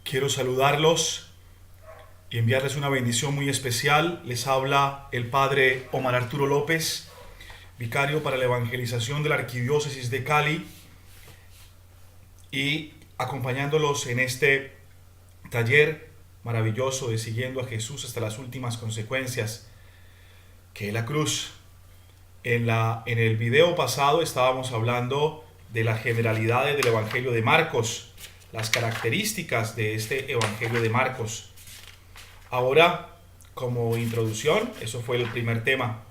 Quiero saludarlos y enviarles una bendición muy especial. Les habla el Padre Omar Arturo López, vicario para la evangelización de la Arquidiócesis de Cali, y acompañándolos en este taller maravilloso de Siguiendo a Jesús hasta las últimas consecuencias, que es la cruz. En el video pasado estábamos hablando de las generalidades del Evangelio de Marcos, las características de este Evangelio de Marcos. Ahora, como introducción, eso fue el primer tema.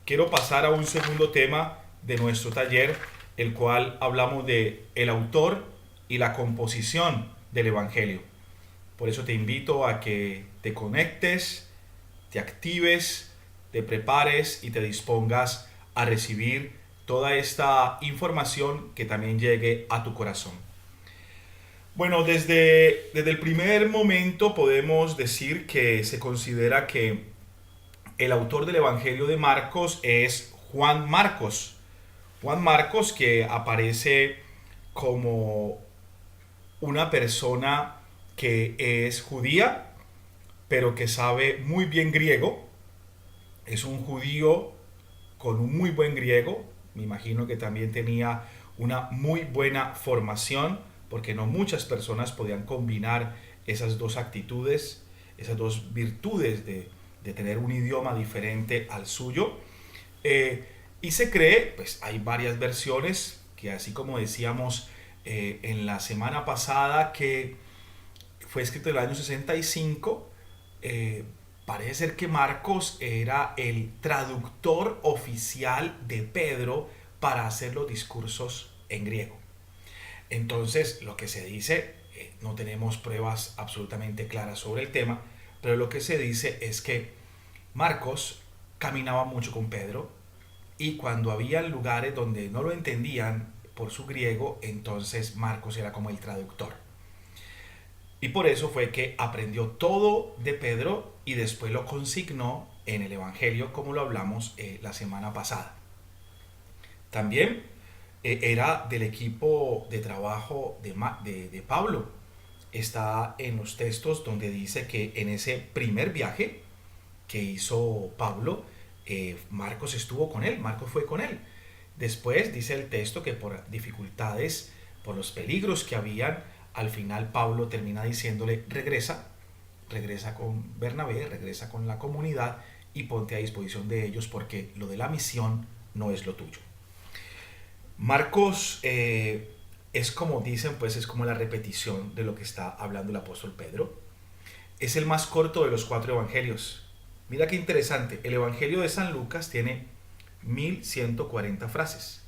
Quiero pasar a un segundo tema de nuestro taller, el cual hablamos de el autor y la composición del Evangelio. Por eso te invito a que te conectes, te actives, te prepares y te dispongas a recibir toda esta información que también llegue a tu corazón. Bueno, desde el primer momento podemos decir que se considera que el autor del Evangelio de Marcos es Juan Marcos. Juan Marcos, que aparece como una persona que es judía, pero que sabe muy bien griego. Es un judío con un muy buen griego. Me imagino que también tenía una muy buena formación, porque no muchas personas podían combinar esas dos actitudes, esas dos virtudes de tener un idioma diferente al suyo. Y se cree, pues hay varias versiones, que así como decíamos en la semana pasada, que fue escrito en el año 65, parece ser que Marcos era el traductor oficial de Pedro para hacer los discursos en griego. Entonces, lo que se dice, no tenemos pruebas absolutamente claras sobre el tema, pero lo que se dice es que Marcos caminaba mucho con Pedro, y cuando había lugares donde no lo entendían por su griego, entonces Marcos era como el traductor. Y por eso fue que aprendió todo de Pedro y después lo consignó en el Evangelio, como lo hablamos la semana pasada. También era del equipo de trabajo de Pablo. Está en los textos donde dice que en ese primer viaje que hizo Pablo, Marcos estuvo con él, Marcos fue con él. Después dice el texto que por dificultades, por los peligros que habían, al final Pablo termina diciéndole: regresa con Bernabé, regresa con la comunidad y ponte a disposición de ellos, porque lo de la misión no es lo tuyo. Marcos es, como dicen, pues es como la repetición de lo que está hablando el apóstol Pedro. Es el más corto de los 4 evangelios. Mira qué interesante, el Evangelio de San Lucas tiene 1140 frases,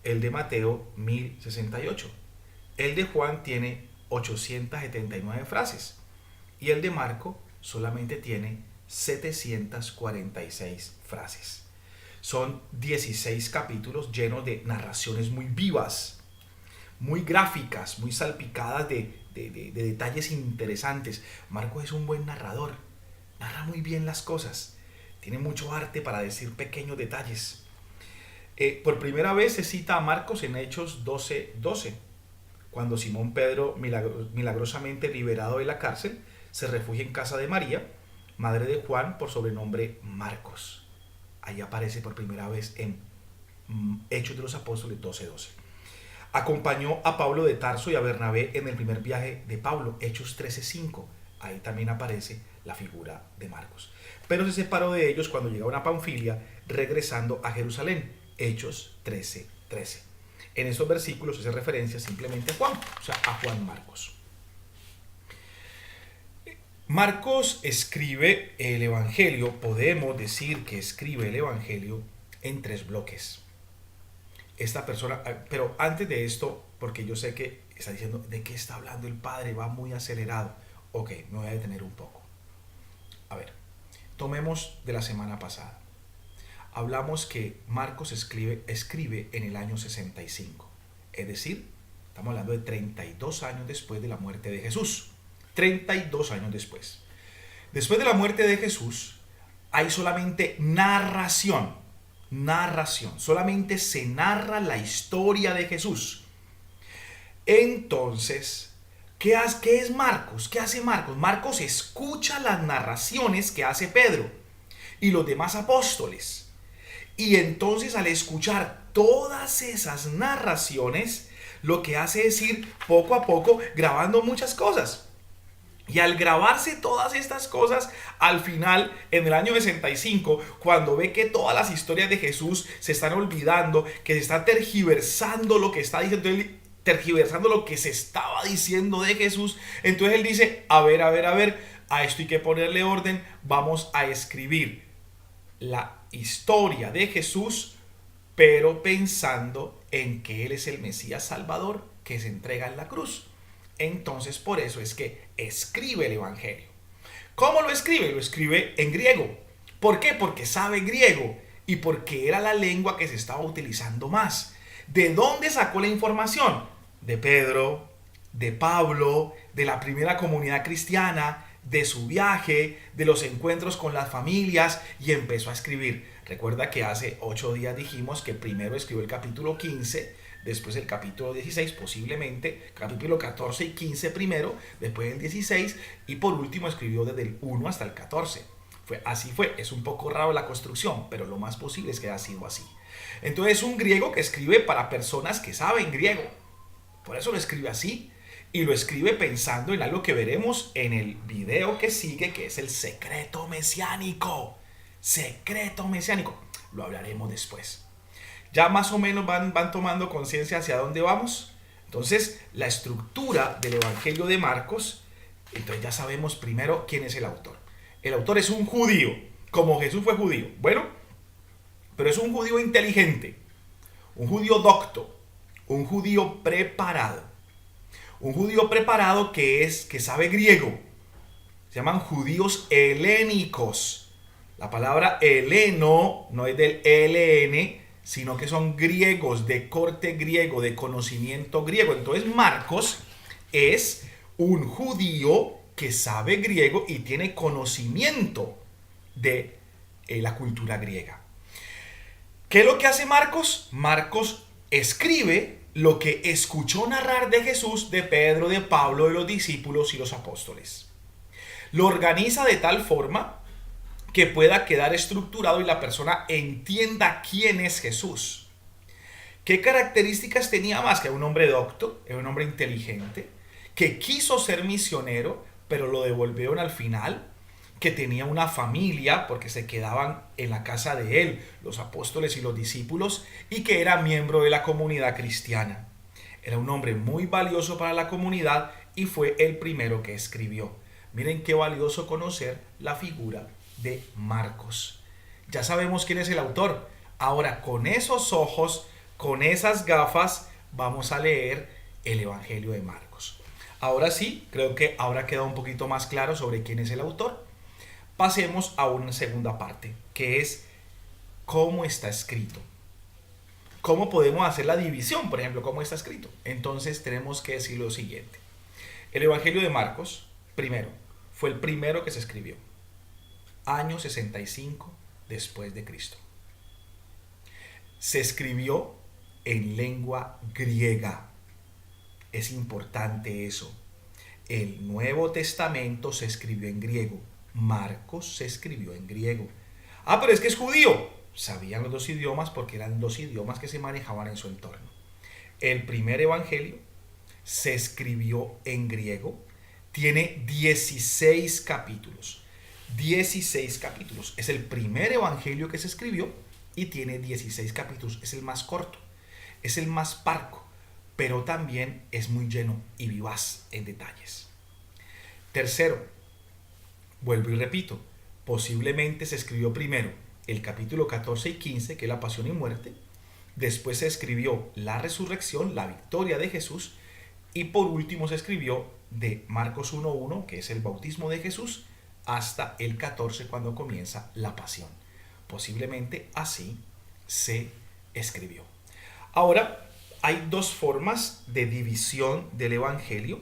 el de Mateo 1068, el de Juan tiene 879 frases y el de Marco solamente tiene 746 frases. Son 16 capítulos llenos de narraciones muy vivas, muy gráficas, muy salpicadas de detalles interesantes. Marcos es un buen narrador, narra muy bien las cosas, tiene mucho arte para decir pequeños detalles. Por primera vez se cita a Marcos en Hechos 12:12, cuando Simón Pedro, milagrosamente liberado de la cárcel, se refugia en casa de María, madre de Juan, por sobrenombre Marcos. Ahí aparece por primera vez en Hechos de los Apóstoles 12:12. Acompañó a Pablo de Tarso y a Bernabé en el primer viaje de Pablo, Hechos 13:5. Ahí también aparece la figura de Marcos. Pero se separó de ellos cuando llegaron a Panfilia, regresando a Jerusalén, Hechos 13:13. En estos versículos hace referencia simplemente a Juan, o sea, a Juan Marcos. Marcos escribe el Evangelio, podemos decir que escribe el Evangelio en 3 bloques. Esta persona, pero antes de esto, porque yo sé que está diciendo, ¿de qué está hablando el Padre? Va muy acelerado. Ok, me voy a detener un poco. A ver, tomemos de la semana pasada. Hablamos que Marcos escribe en el año 65. Es decir, estamos hablando de 32 años después de la muerte de Jesús. 32 años después. Después de la muerte de Jesús, hay solamente narración. Solamente se narra la historia de Jesús. Entonces, ¿Qué es Marcos? ¿Qué hace Marcos? Marcos escucha las narraciones que hace Pedro y los demás apóstoles. Y entonces al escuchar todas esas narraciones, lo que hace es ir poco a poco grabando muchas cosas. Y al grabarse todas estas cosas, al final, en el año 65, cuando ve que todas las historias de Jesús se están olvidando, que se está tergiversando lo que está diciendo él, tergiversando lo que se estaba diciendo de Jesús, entonces él dice, a ver, a esto hay que ponerle orden, vamos a escribir la historia de Jesús, pero pensando en que Él es el Mesías Salvador que se entrega en la cruz. Entonces por eso es que escribe el Evangelio. ¿Cómo lo escribe? Lo escribe en griego. ¿Por qué? Porque sabe griego y porque era la lengua que se estaba utilizando más. ¿De dónde sacó la información? De Pedro, de Pablo, de la primera comunidad cristiana, de su viaje, de los encuentros con las familias, y empezó a escribir. Recuerda que hace 8 días dijimos que primero escribió el capítulo 15, después el capítulo 16, posiblemente capítulo 14 y 15 primero, después el 16, y por último escribió desde el 1 hasta el 14. Así fue, es un poco raro la construcción, pero lo más posible es que haya sido así. Entonces es un griego que escribe para personas que saben griego. Por eso lo escribe así. Y lo escribe pensando en algo que veremos en el video que sigue, que es el secreto mesiánico. Secreto mesiánico. Lo hablaremos después. Ya más o menos van tomando conciencia hacia dónde vamos. Entonces, la estructura del Evangelio de Marcos, entonces ya sabemos primero quién es el autor. El autor es un judío, como Jesús fue judío. Bueno, pero es un judío inteligente, un judío docto, un judío preparado. Un judío preparado que sabe griego. Se llaman judíos helénicos. La palabra heleno no es del ELN, sino que son griegos, de corte griego, de conocimiento griego. Entonces Marcos es un judío que sabe griego y tiene conocimiento de la cultura griega. ¿Qué es lo que hace Marcos? Marcos escribe lo que escuchó narrar de Jesús, de Pedro, de Pablo, de los discípulos y los apóstoles. Lo organiza de tal forma que pueda quedar estructurado y la persona entienda quién es Jesús. ¿Qué características tenía más? Que era un hombre docto, era un hombre inteligente, que quiso ser misionero, pero lo devolvieron al final, que tenía una familia porque se quedaban en la casa de él los apóstoles y los discípulos, y que era miembro de la comunidad cristiana. Era un hombre muy valioso para la comunidad y fue el primero que escribió. Miren qué valioso conocer la figura de Marcos. Ya sabemos quién es el autor. Ahora, con esos ojos, con esas gafas, vamos a leer el Evangelio de Marcos. Ahora sí, creo que ahora queda un poquito más claro sobre quién es el autor. Pasemos a una segunda parte, que es cómo está escrito. ¿Cómo podemos hacer la división? Por ejemplo, ¿cómo está escrito? Entonces tenemos que decir lo siguiente. El Evangelio de Marcos, primero, fue el primero que se escribió. Año 65 después de Cristo. Se escribió en lengua griega. Es importante eso. El Nuevo Testamento se escribió en griego. Marcos se escribió en griego. Ah, pero es que es judío. Sabían los dos idiomas porque eran dos idiomas que se manejaban en su entorno. El primer evangelio se escribió en griego. Tiene 16 capítulos. 16 capítulos. Es el primer evangelio que se escribió y tiene 16 capítulos. Es el más corto. Es el más parco. Pero también es muy lleno y vivaz en detalles. Tercero, vuelvo y repito, posiblemente se escribió primero el capítulo 14 y 15, que es la pasión y muerte. Después se escribió la resurrección, la victoria de Jesús. Y por último se escribió de Marcos 1.1, que es el bautismo de Jesús, hasta el 14, cuando comienza la pasión. Posiblemente así se escribió. Ahora, hay dos formas de división del evangelio,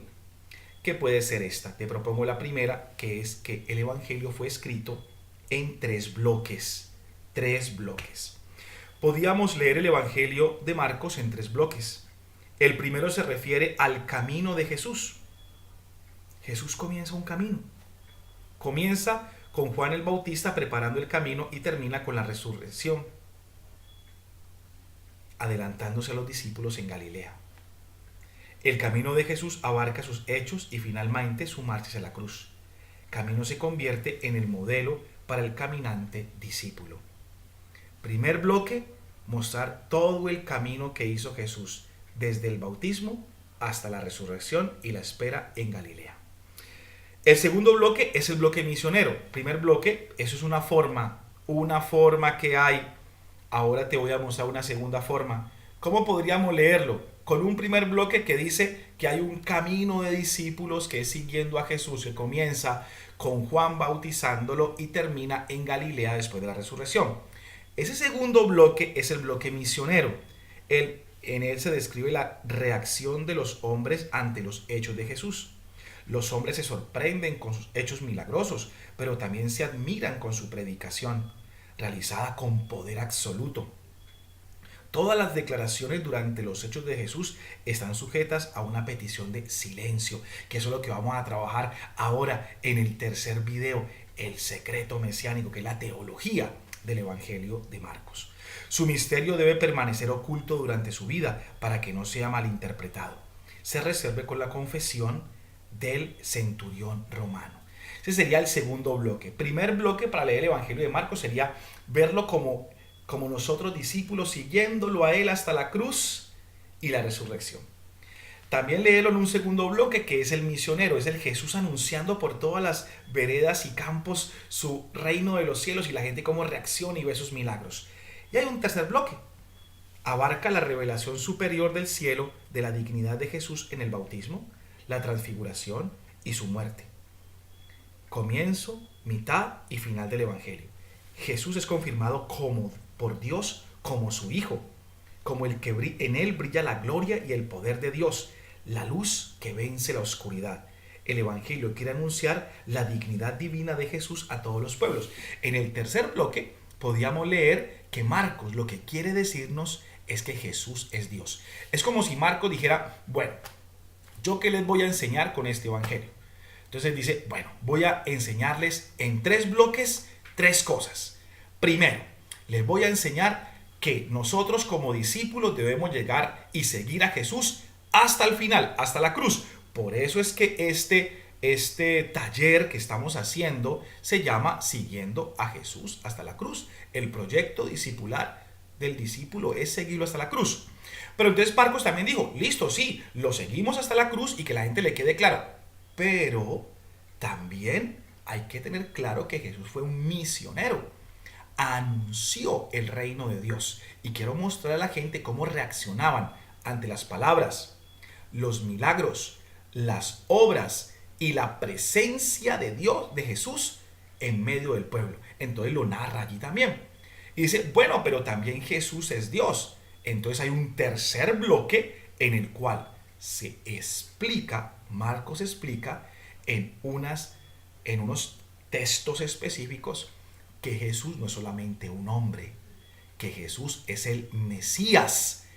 que puede ser esta. Te propongo la primera, que es que el evangelio fue escrito en 3 bloques. 3 bloques. Podíamos leer el evangelio de Marcos en 3 bloques. El primero se refiere al camino de Jesús. Jesús comienza un camino. Comienza con Juan el Bautista preparando el camino y termina con la resurrección, adelantándose a los discípulos en Galilea. El camino de Jesús abarca sus hechos y finalmente su marcha hacia la cruz. Camino se convierte en el modelo para el caminante discípulo. Primer bloque, mostrar todo el camino que hizo Jesús, desde el bautismo hasta la resurrección y la espera en Galilea. El segundo bloque es el bloque misionero. Primer bloque, eso es una forma que hay. Ahora te voy a mostrar una segunda forma. ¿Cómo podríamos leerlo? Con un primer bloque que dice que hay un camino de discípulos que es siguiendo a Jesús, que comienza con Juan bautizándolo y termina en Galilea después de la resurrección. Ese segundo bloque es el bloque misionero. En él se describe la reacción de los hombres ante los hechos de Jesús. Los hombres se sorprenden con sus hechos milagrosos, pero también se admiran con su predicación, realizada con poder absoluto. Todas las declaraciones durante los hechos de Jesús están sujetas a una petición de silencio, que eso es lo que vamos a trabajar ahora en el tercer video, el secreto mesiánico, que es la teología del Evangelio de Marcos. Su misterio debe permanecer oculto durante su vida para que no sea malinterpretado. Se resuelve con la confesión del centurión romano. Ese sería el segundo bloque. Primer bloque para leer el Evangelio de Marcos sería verlo como nosotros discípulos, siguiéndolo a él hasta la cruz y la resurrección. También leerlo en un segundo bloque, que es el misionero, es el Jesús anunciando por todas las veredas y campos su reino de los cielos y la gente cómo reacciona y ve sus milagros. Y hay un tercer bloque, abarca la revelación superior del cielo de la dignidad de Jesús en el bautismo, la transfiguración y su muerte. Comienzo, mitad y final del Evangelio. Jesús es confirmado por Dios como su Hijo, como el que en él brilla la gloria y el poder de Dios, la luz que vence la oscuridad. El Evangelio quiere anunciar la dignidad divina de Jesús a todos los pueblos. En el tercer bloque podíamos leer que Marcos lo que quiere decirnos es que Jesús es Dios. Es como si Marcos dijera, bueno, ¿yo qué les voy a enseñar con este Evangelio? Entonces dice, bueno, voy a enseñarles en 3 bloques 3 cosas. Primero, les voy a enseñar que nosotros como discípulos debemos llegar y seguir a Jesús hasta el final, hasta la cruz. Por eso es que este taller que estamos haciendo se llama Siguiendo a Jesús hasta la cruz. El proyecto discipular del discípulo es seguirlo hasta la cruz. Pero entonces Marcos también dijo, listo, sí, lo seguimos hasta la cruz y que la gente le quede claro. Pero también hay que tener claro que Jesús fue un misionero. Anunció el reino de Dios. Y quiero mostrar a la gente cómo reaccionaban ante las palabras, los milagros, las obras y la presencia de Dios, de Jesús, en medio del pueblo. Entonces lo narra allí también. Y dice, bueno, pero también Jesús es Dios. Entonces hay un tercer bloque en el cual se explica, Marcos explica en unos textos específicos que Jesús no es solamente un hombre, que Jesús es el Mesías,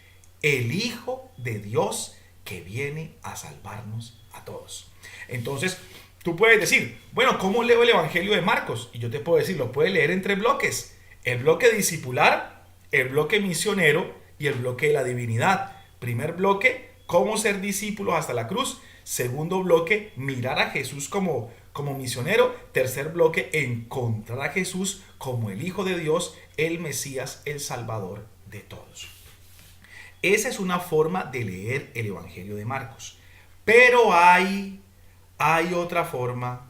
el Hijo de Dios que viene a salvarnos a todos. Entonces, tú puedes decir, bueno, ¿cómo leo el Evangelio de Marcos? Y yo te puedo decir, lo puedes leer en 3 bloques. El bloque discipular, el bloque misionero y el bloque de la divinidad. Primer bloque, cómo ser discípulos hasta la cruz. Segundo bloque, mirar a Jesús como misionero. Tercer bloque, encontrar a Jesús como el Hijo de Dios, el Mesías, el Salvador de todos. Esa es una forma de leer el Evangelio de Marcos. Pero hay otra forma.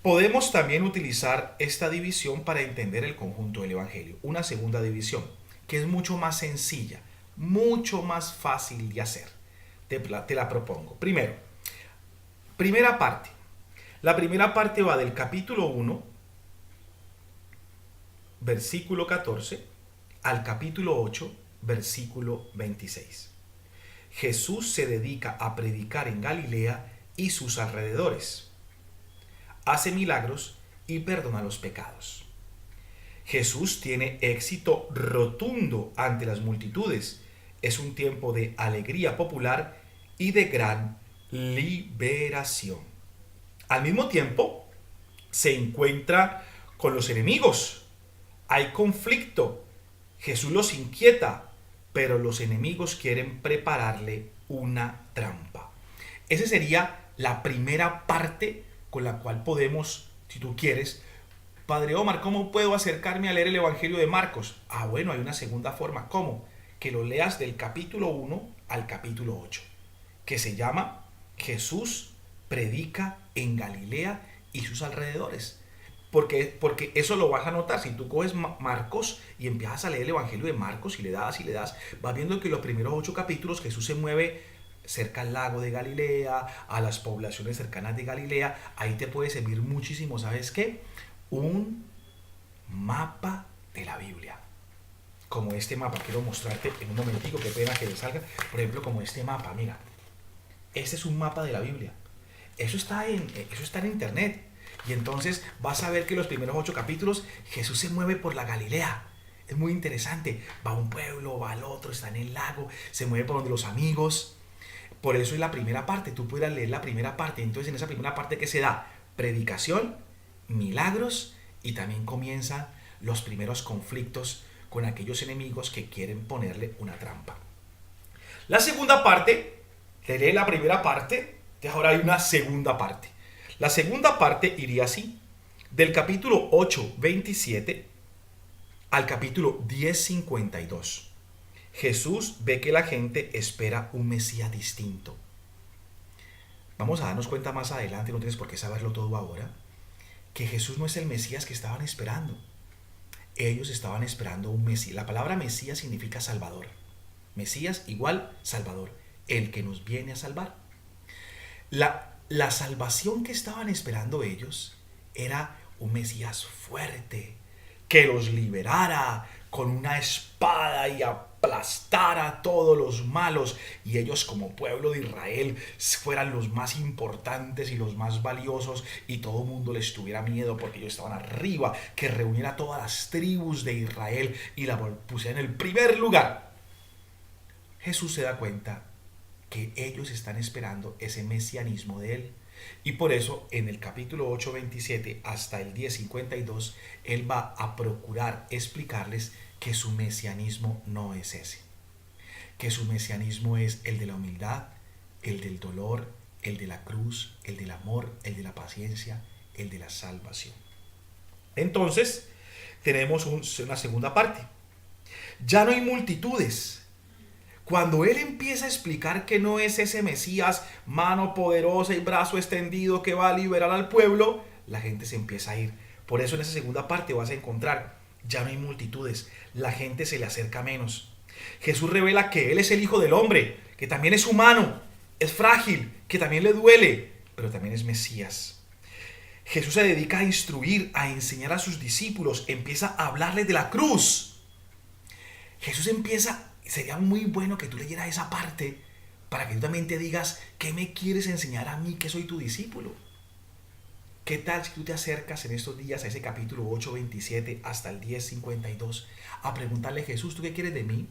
Podemos también utilizar esta división para entender el conjunto del Evangelio. Una segunda división, que es mucho más sencilla, mucho más fácil de hacer. Te la propongo. Primero, primera parte. La primera parte va del capítulo 1, versículo 14, al capítulo 8, versículo 26. Jesús se dedica a predicar en Galilea y sus alrededores. Hace milagros y perdona los pecados. Jesús tiene éxito rotundo ante las multitudes. Es un tiempo de alegría popular y de gran liberación. Al mismo tiempo, se encuentra con los enemigos. Hay conflicto. Jesús los inquieta, pero los enemigos quieren prepararle una trampa. Esa sería la primera parte con la cual podemos, si tú quieres, Padre Omar, ¿cómo puedo acercarme a leer el Evangelio de Marcos? Bueno, hay una segunda forma. ¿Cómo? Que lo leas del capítulo 1 al capítulo 8, que se llama Jesús predica en Galilea y sus alrededores. Porque eso lo vas a notar. Si tú coges Marcos y empiezas a leer el Evangelio de Marcos y le das, vas viendo que los primeros 8 capítulos Jesús se mueve cerca al lago de Galilea, a las poblaciones cercanas de Galilea. Ahí te puede servir muchísimo, ¿sabes qué? Un mapa de la Biblia. Como este mapa, quiero mostrarte en un momentico, qué pena que le salga. Por ejemplo, como este mapa, mira. Este es un mapa de la Biblia. Eso está en internet. Y entonces vas a ver que los primeros 8 capítulos Jesús se mueve por la Galilea. Es muy interesante. Va a un pueblo, va al otro, está en el lago, se mueve por donde los amigos. Por eso es la primera parte. Tú puedes leer la primera parte. Entonces en esa primera parte que se da predicación, milagros, y también comienzan los primeros conflictos con aquellos enemigos que quieren ponerle una trampa. La segunda parte, te lee la primera parte, ahora hay una segunda parte. La segunda parte iría así, del capítulo 8, 27 al capítulo 10, 52. Jesús ve que la gente espera un Mesías distinto. Vamos a darnos cuenta más adelante, no tienes por qué saberlo todo ahora, que Jesús no es el Mesías que estaban esperando. Ellos estaban esperando un Mesías. La palabra Mesías significa Salvador. Mesías igual Salvador, el que nos viene a salvar. La salvación que estaban esperando ellos era un Mesías fuerte, que los liberara con una espada y aplastara a todos los malos, y ellos como pueblo de Israel fueran los más importantes y los más valiosos, y todo el mundo les tuviera miedo porque ellos estaban arriba, que reuniera a todas las tribus de Israel y la pusiera en el primer lugar. Jesús se da cuenta que ellos están esperando ese mesianismo de él. Y por eso en el capítulo 8, 27 hasta el 10, 52, él va a procurar explicarles que su mesianismo no es ese. Que su mesianismo es el de la humildad, el del dolor, el de la cruz, el del amor, el de la paciencia, el de la salvación. Entonces, tenemos una segunda parte. Ya no hay multitudes. Cuando él empieza a explicar que no es ese Mesías, mano poderosa y brazo extendido que va a liberar al pueblo, la gente se empieza a ir. Por eso en esa segunda parte vas a encontrar, ya no hay multitudes, la gente se le acerca menos. Jesús revela que él es el Hijo del Hombre, que también es humano, es frágil, que también le duele, pero también es Mesías. Jesús se dedica a instruir, a enseñar a sus discípulos, empieza a hablarles de la cruz. Jesús empieza. Sería muy bueno que tú leyeras esa parte para que tú también te digas, ¿qué me quieres enseñar a mí que soy tu discípulo? ¿Qué tal si tú te acercas en estos días a ese capítulo 8, 27 hasta el 10, 52 a preguntarle a Jesús, ¿tú qué quieres de mí?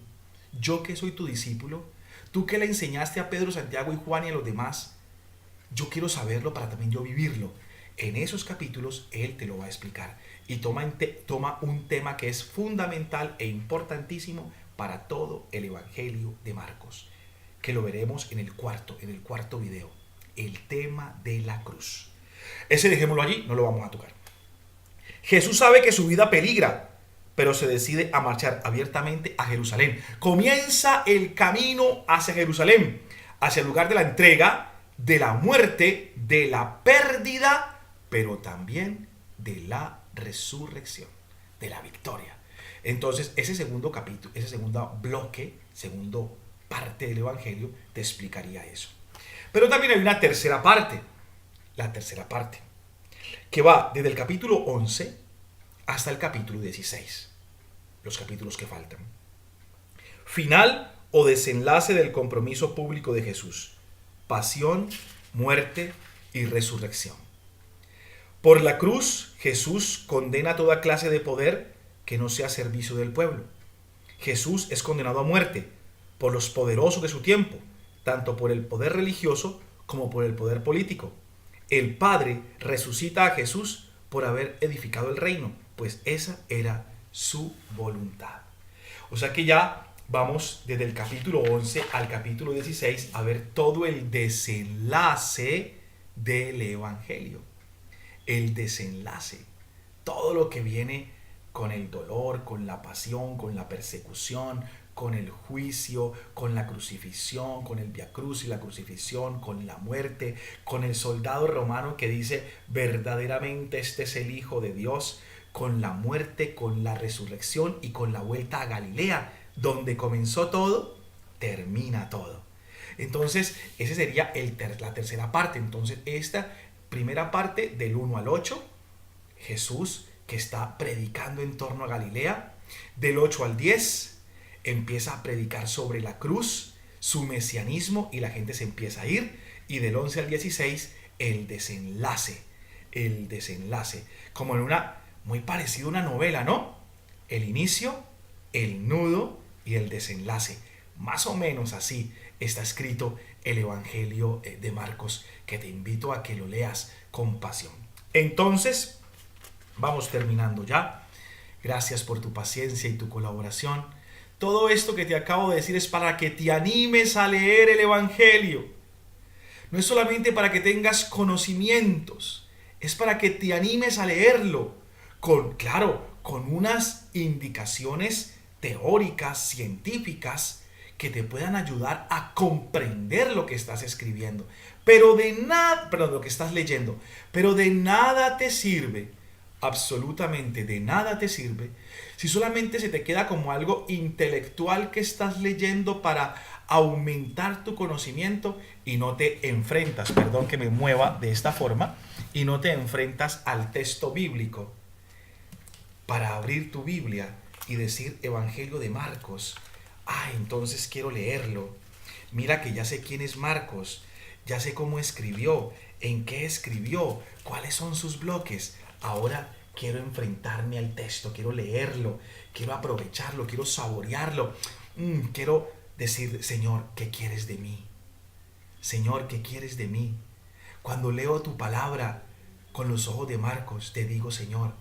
Yo que soy tu discípulo, tú que le enseñaste a Pedro, Santiago y Juan y a los demás, yo quiero saberlo para también yo vivirlo. En esos capítulos él te lo va a explicar y toma un tema que es fundamental e importantísimo para todo el Evangelio de Marcos, que lo veremos en el cuarto video, el tema de la cruz. Ese dejémoslo allí, no lo vamos a tocar. Jesús sabe que su vida peligra, pero se decide a marchar abiertamente a Jerusalén. Comienza el camino hacia Jerusalén, hacia el lugar de la entrega, de la muerte, de la pérdida, pero también de la resurrección, de la victoria. Entonces, ese segundo capítulo, ese segundo bloque, segundo parte del Evangelio, te explicaría eso. Pero también hay una tercera parte, la tercera parte, que va desde el capítulo 11 hasta el capítulo 16, los capítulos que faltan. Final o desenlace del compromiso público de Jesús, pasión, muerte y resurrección. Por la cruz, Jesús condena toda clase de poder que no sea servicio del pueblo. Jesús es condenado a muerte por los poderosos de su tiempo, tanto por el poder religioso como por el poder político. el Padre resucita a Jesús por haber edificado el reino, pues esa era su voluntad. O sea que ya vamos desde el capítulo 11 al capítulo 16 a ver todo el desenlace del Evangelio. El desenlace, todo lo que viene con el dolor, con la pasión, con la persecución, con el juicio, con la crucifixión, con el viacruz y la crucifixión, con la muerte, con el soldado romano que dice verdaderamente este es el Hijo de Dios, con la muerte, con la resurrección y con la vuelta a Galilea, donde comenzó todo, termina todo. Entonces, esa sería la tercera parte. Entonces, esta primera parte del 1 al 8, Jesús que está predicando en torno a Galilea. Del 8 al 10 empieza a predicar sobre la cruz, su mesianismo, y la gente se empieza a ir. Y del 11 al 16 el desenlace, como en una, muy parecido a una novela, ¿no? El inicio, el nudo y el desenlace. Más o menos así está escrito el Evangelio de Marcos, que te invito a que lo leas con pasión. Entonces, vamos terminando ya. Gracias por tu paciencia y tu colaboración. Todo esto que te acabo de decir es para que te animes a leer el Evangelio. No es solamente para que tengas conocimientos, es para que te animes a leerlo con unas indicaciones teóricas, científicas, que te puedan ayudar a comprender lo que estás escribiendo. Lo que estás leyendo. Pero de nada te sirve, absolutamente de nada te sirve, si solamente se te queda como algo intelectual que estás leyendo para aumentar tu conocimiento y no te enfrentas, perdón que me mueva de esta forma, y no te enfrentas al texto bíblico para abrir tu Biblia y decir Evangelio de Marcos. Entonces quiero leerlo. Mira que ya sé quién es Marcos, ya sé cómo escribió, en qué escribió, cuáles son sus bloques. Ahora quiero enfrentarme al texto, quiero leerlo, quiero aprovecharlo, quiero saborearlo. Quiero decir, Señor, ¿qué quieres de mí? Señor, ¿qué quieres de mí? Cuando leo tu palabra con los ojos de Marcos, te digo, Señor,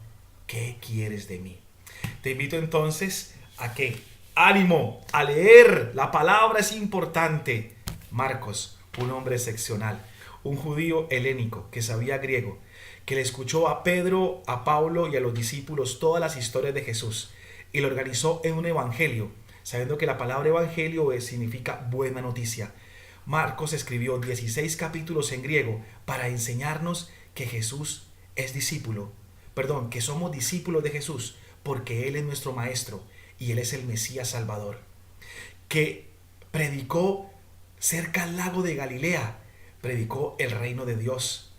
¿qué quieres de mí? Te invito entonces a que, ánimo, a leer. La palabra es importante. Marcos, un hombre excepcional, un judío helénico que sabía griego, que le escuchó a Pedro, a Pablo y a los discípulos todas las historias de Jesús y lo organizó en un evangelio, sabiendo que la palabra evangelio significa buena noticia. Marcos escribió 16 capítulos en griego para enseñarnos que Jesús es que somos discípulos de Jesús porque Él es nuestro Maestro y Él es el Mesías Salvador, que predicó cerca al lago de Galilea, predicó el reino de Dios,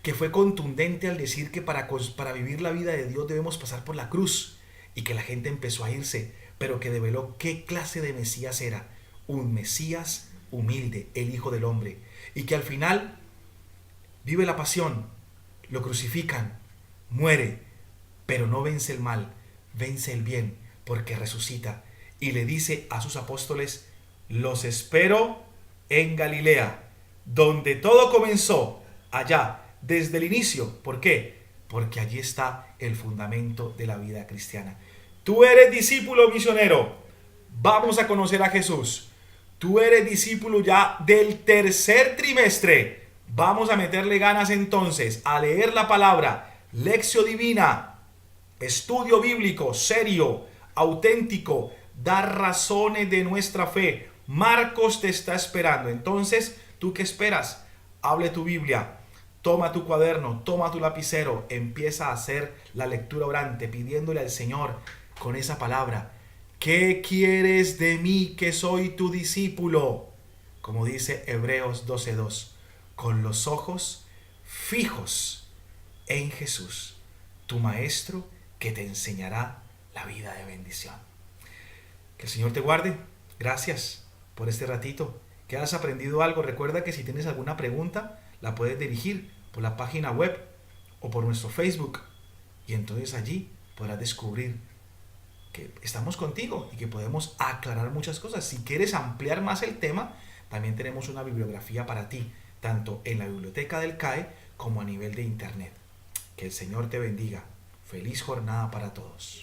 que fue contundente al decir que para vivir la vida de Dios debemos pasar por la cruz, y que la gente empezó a irse, pero que develó qué clase de Mesías era, un Mesías humilde, el Hijo del Hombre, y que al final vive la pasión, lo crucifican, muere, pero no vence el mal, vence el bien, porque resucita, y le dice a sus apóstoles: los espero en Galilea, donde todo comenzó, allá, desde el inicio. ¿Por qué? Porque allí está el fundamento de la vida cristiana. Tú eres discípulo misionero, vamos a conocer a Jesús. Tú eres discípulo ya del tercer trimestre, vamos a meterle ganas entonces a leer la palabra, lección divina, estudio bíblico serio, auténtico, dar razones de nuestra fe. Marcos te está esperando. Entonces, ¿tú qué esperas? Abre tu Biblia, toma tu cuaderno, toma tu lapicero, empieza a hacer la lectura orante, pidiéndole al Señor con esa palabra: ¿qué quieres de mí que soy tu discípulo? Como dice Hebreos 12:2, con los ojos fijos en Jesús, tu Maestro que te enseñará la vida de bendición. Que el Señor te guarde. Gracias por este ratito. Que has aprendido algo. Recuerda que si tienes alguna pregunta, la puedes dirigir por la página web o por nuestro Facebook. Y entonces allí podrás descubrir que estamos contigo y que podemos aclarar muchas cosas. Si quieres ampliar más el tema, también tenemos una bibliografía para ti, tanto en la biblioteca del CAE como a nivel de internet. Que el Señor te bendiga. Feliz jornada para todos.